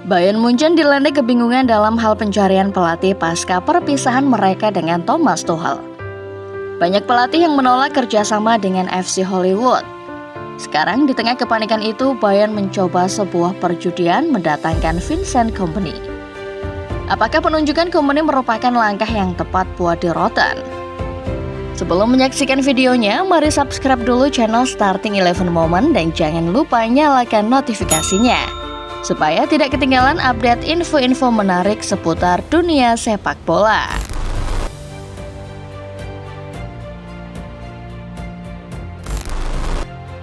Bayern Munchen dilanda kebingungan dalam hal pencarian pelatih pasca perpisahan mereka dengan Thomas Tuchel. Banyak pelatih yang menolak kerjasama dengan FC Hollywood. Sekarang di tengah kepanikan itu, Bayern mencoba sebuah perjudian mendatangkan Vincent Kompany. Apakah penunjukan Kompany merupakan langkah yang tepat buat Die Roten? Sebelum menyaksikan videonya, mari subscribe dulu channel Starting 11 Moment dan jangan lupa nyalakan notifikasinya supaya tidak ketinggalan update info-info menarik seputar dunia sepak bola.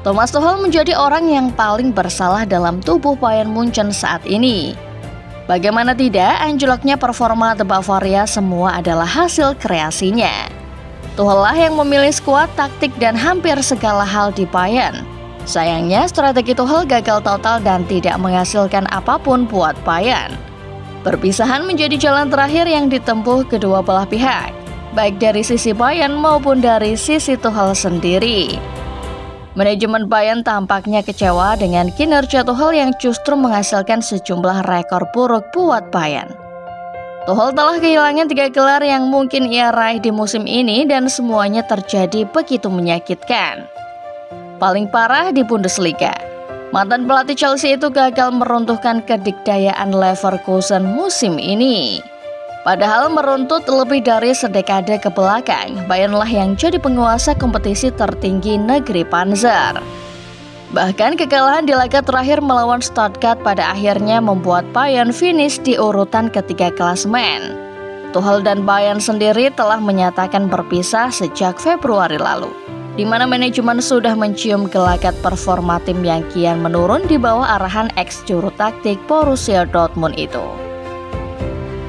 Thomas Tuchel menjadi orang yang paling bersalah dalam tubuh Bayern Munchen saat ini. Bagaimana tidak, anjloknya performa The Bavaria semua adalah hasil kreasinya. Tuchel lah yang memilih skuad, taktik, dan hampir segala hal di Bayern. Sayangnya, strategi Tuchel gagal total dan tidak menghasilkan apapun buat Bayern. Perpisahan menjadi jalan terakhir yang ditempuh kedua belah pihak, baik dari sisi Bayern maupun dari sisi Tuchel sendiri. Manajemen Bayern tampaknya kecewa dengan kinerja Tuchel yang justru menghasilkan sejumlah rekor buruk buat Bayern. Tuchel telah kehilangan 3 gelar yang mungkin ia raih di musim ini dan semuanya terjadi begitu menyakitkan. Paling parah di Bundesliga, mantan pelatih Chelsea itu gagal meruntuhkan kedikdayaan Leverkusen musim ini. Padahal meruntut lebih dari sedekade ke belakang, Bayernlah yang jadi penguasa kompetisi tertinggi negeri Panzer. Bahkan kekalahan di laga terakhir melawan Stuttgart pada akhirnya membuat Bayern finish di urutan ketiga klasemen. Tuchel dan Bayern sendiri telah menyatakan berpisah sejak Februari lalu, di mana manajemen sudah mencium gelagat performa tim yang kian menurun di bawah arahan ex-juru taktik Borussia Dortmund itu.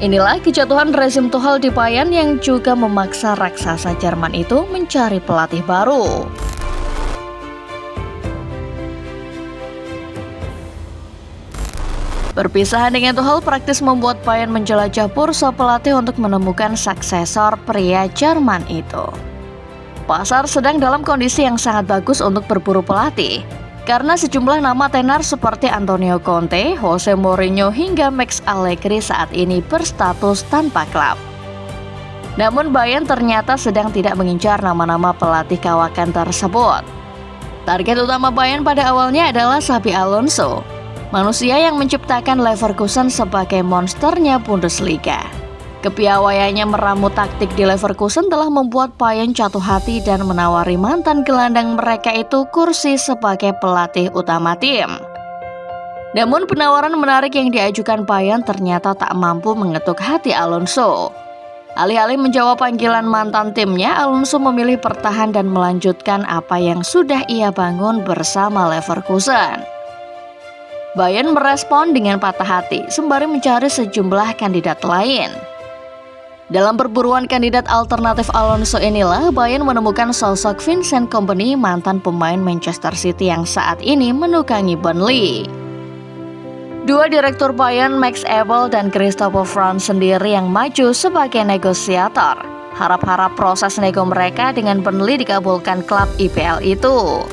Inilah kejatuhan rezim Tuchel di Bayern yang juga memaksa raksasa Jerman itu mencari pelatih baru. Perpisahan dengan Tuchel praktis membuat Bayern menjelajah bursa pelatih untuk menemukan suksesor pria Jerman itu. Pasar sedang dalam kondisi yang sangat bagus untuk berburu pelatih, karena sejumlah nama tenar seperti Antonio Conte, Jose Mourinho hingga Max Allegri saat ini berstatus tanpa klub. Namun Bayern ternyata sedang tidak mengincar nama-nama pelatih kawakan tersebut. Target utama Bayern pada awalnya adalah Xabi Alonso, manusia yang menciptakan Leverkusen sebagai monsternya Bundesliga. Kepiawaiannya meramu taktik di Leverkusen telah membuat Bayern jatuh hati dan menawari mantan gelandang mereka itu kursi sebagai pelatih utama tim. Namun penawaran menarik yang diajukan Bayern ternyata tak mampu mengetuk hati Alonso. Alih-alih menjawab panggilan mantan timnya, Alonso memilih bertahan dan melanjutkan apa yang sudah ia bangun bersama Leverkusen. Bayern merespon dengan patah hati sembari mencari sejumlah kandidat lain. Dalam perburuan kandidat alternatif Alonso inilah Bayern menemukan sosok Vincent Kompany, mantan pemain Manchester City yang saat ini menukangi Burnley. Dua direktur Bayern, Max Eberl dan Christopher Franz sendiri yang maju sebagai negosiator. Harap-harap proses nego mereka dengan Burnley dikabulkan klub IPL itu.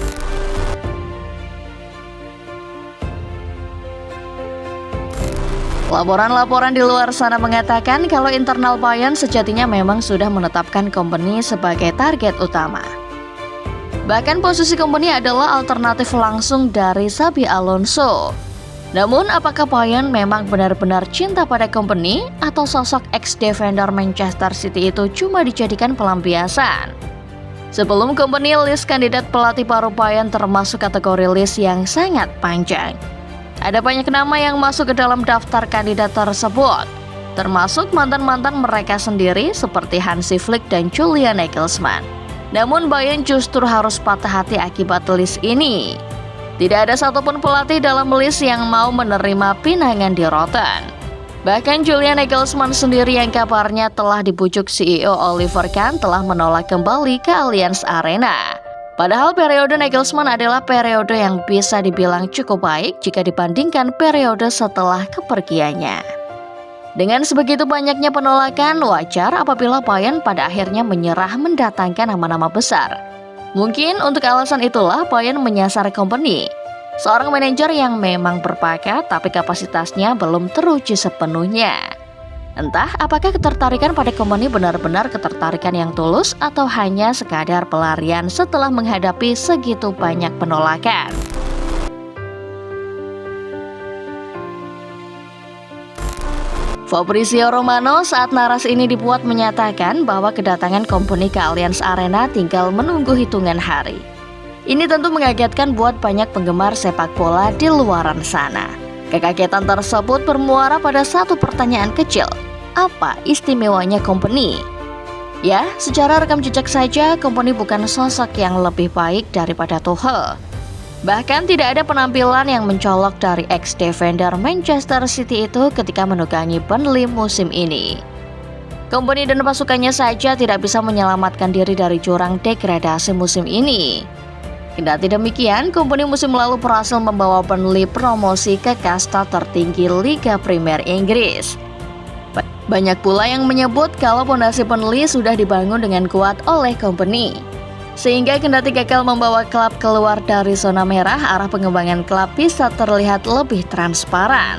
Laporan-laporan di luar sana mengatakan kalau internal Bayern sejatinya memang sudah menetapkan Kompany sebagai target utama. Bahkan posisi Kompany adalah alternatif langsung dari Xabi Alonso. Namun apakah Bayern memang benar-benar cinta pada Kompany atau sosok ex-defender Manchester City itu cuma dijadikan pelampiasan? Sebelum Kompany, list kandidat pelatih baru Bayern termasuk kategori list yang sangat panjang. Ada banyak nama yang masuk ke dalam daftar kandidat tersebut, termasuk mantan-mantan mereka sendiri seperti Hansi Flick dan Julian Nagelsmann. Namun Bayern justru harus patah hati akibat list ini. Tidak ada satupun pelatih dalam list yang mau menerima pinangan Die Roten. Bahkan Julian Nagelsmann sendiri yang kabarnya telah dibujuk CEO Oliver Kahn telah menolak kembali ke Allianz Arena. Padahal periode Nagelsmann adalah periode yang bisa dibilang cukup baik jika dibandingkan periode setelah kepergiannya. Dengan sebegitu banyaknya penolakan, wajar apabila Bayern pada akhirnya menyerah mendatangkan nama-nama besar. Mungkin untuk alasan itulah Bayern menyasar Kompany. Seorang manajer yang memang berbakat tapi kapasitasnya belum teruji sepenuhnya. Entah apakah ketertarikan pada company benar-benar ketertarikan yang tulus atau hanya sekadar pelarian setelah menghadapi segitu banyak penolakan. Fabrizio Romano saat narasi ini dibuat menyatakan bahwa kedatangan company ke Allianz Arena tinggal menunggu hitungan hari. Ini tentu mengagetkan buat banyak penggemar sepak bola di luaran sana. Kekagetan tersebut bermuara pada satu pertanyaan kecil. Apa istimewanya company? Ya, secara rekam jejak saja, company bukan sosok yang lebih baik daripada Tuchel. Bahkan tidak ada penampilan yang mencolok dari ex-defender Manchester City itu ketika menukangi Burnley musim ini. Company dan pasukannya saja tidak bisa menyelamatkan diri dari jurang degradasi musim ini. Kendati demikian, company musim lalu berhasil membawa Burnley promosi ke kasta tertinggi Liga Premier Inggris. Banyak pula yang menyebut kalau pondasi Burnley sudah dibangun dengan kuat oleh company. Sehingga kendati gagal membawa klub keluar dari zona merah, arah pengembangan klub bisa terlihat lebih transparan.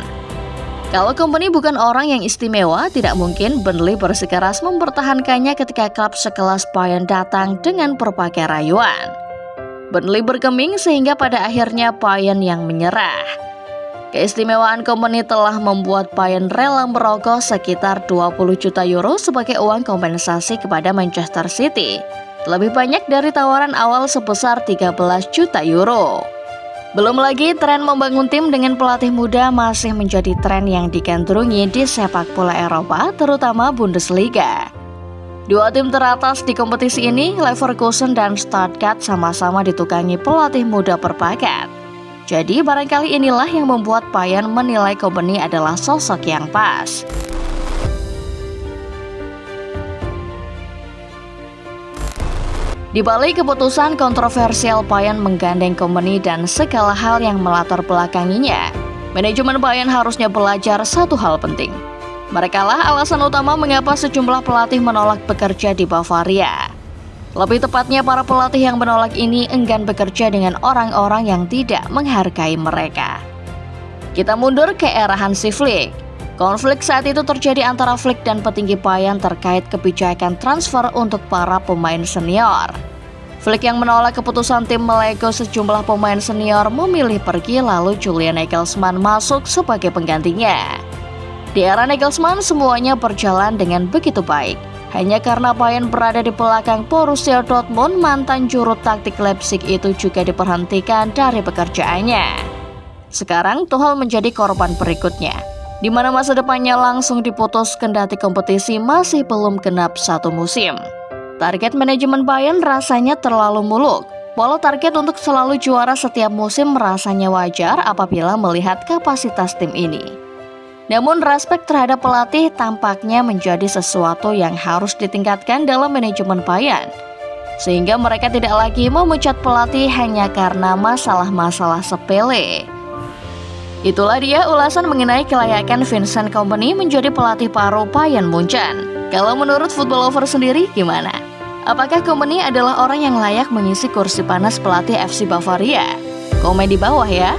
Kalau company bukan orang yang istimewa, tidak mungkin Burnley bersikeras mempertahankannya ketika klub sekelas Bayern datang dengan berbagai rayuan. Burnley bergeming sehingga pada akhirnya Bayern yang menyerah. Keistimewaan company telah membuat Bayern rela merogoh sekitar 20 juta euro sebagai uang kompensasi kepada Manchester City. Lebih banyak dari tawaran awal sebesar 13 juta euro. Belum lagi tren membangun tim dengan pelatih muda masih menjadi tren yang digandrungi di sepak bola Eropa, terutama Bundesliga. Dua tim teratas di kompetisi ini, Leverkusen dan Stuttgart, sama-sama ditukangi pelatih muda berbakat. Jadi barangkali inilah yang membuat Bayern menilai company adalah sosok yang pas. Di balik keputusan kontroversial Bayern menggandeng company dan segala hal yang melatar belakanginya, manajemen Bayern harusnya belajar satu hal penting. Merekalah alasan utama mengapa sejumlah pelatih menolak bekerja di Bavaria. Lebih tepatnya para pelatih yang menolak ini enggan bekerja dengan orang-orang yang tidak menghargai mereka. Kita mundur ke era Hansi Flick. Konflik saat itu terjadi antara Flick dan petinggi Bayern terkait kebijakan transfer untuk para pemain senior. Flick yang menolak keputusan tim melego sejumlah pemain senior memilih pergi, lalu Julian Nagelsmann masuk sebagai penggantinya. Di era Nagelsmann semuanya berjalan dengan begitu baik. Hanya karena Bayern berada di belakang Borussia Dortmund, mantan juru taktik Leipzig itu juga diberhentikan dari pekerjaannya. Sekarang Tuchel menjadi korban berikutnya, di mana masa depannya langsung diputus kendati kompetisi masih belum genap satu musim. Target manajemen Bayern rasanya terlalu muluk. Walau target untuk selalu juara setiap musim rasanya wajar apabila melihat kapasitas tim ini. Namun respek terhadap pelatih tampaknya menjadi sesuatu yang harus ditingkatkan dalam manajemen Bayern. Sehingga mereka tidak lagi memecat pelatih hanya karena masalah-masalah sepele. Itulah dia ulasan mengenai kelayakan Vincent Kompany menjadi pelatih baru Bayern Munchen. Kalau menurut Football Lover sendiri gimana? Apakah Kompany adalah orang yang layak mengisi kursi panas pelatih FC Bavaria? Komen di bawah ya.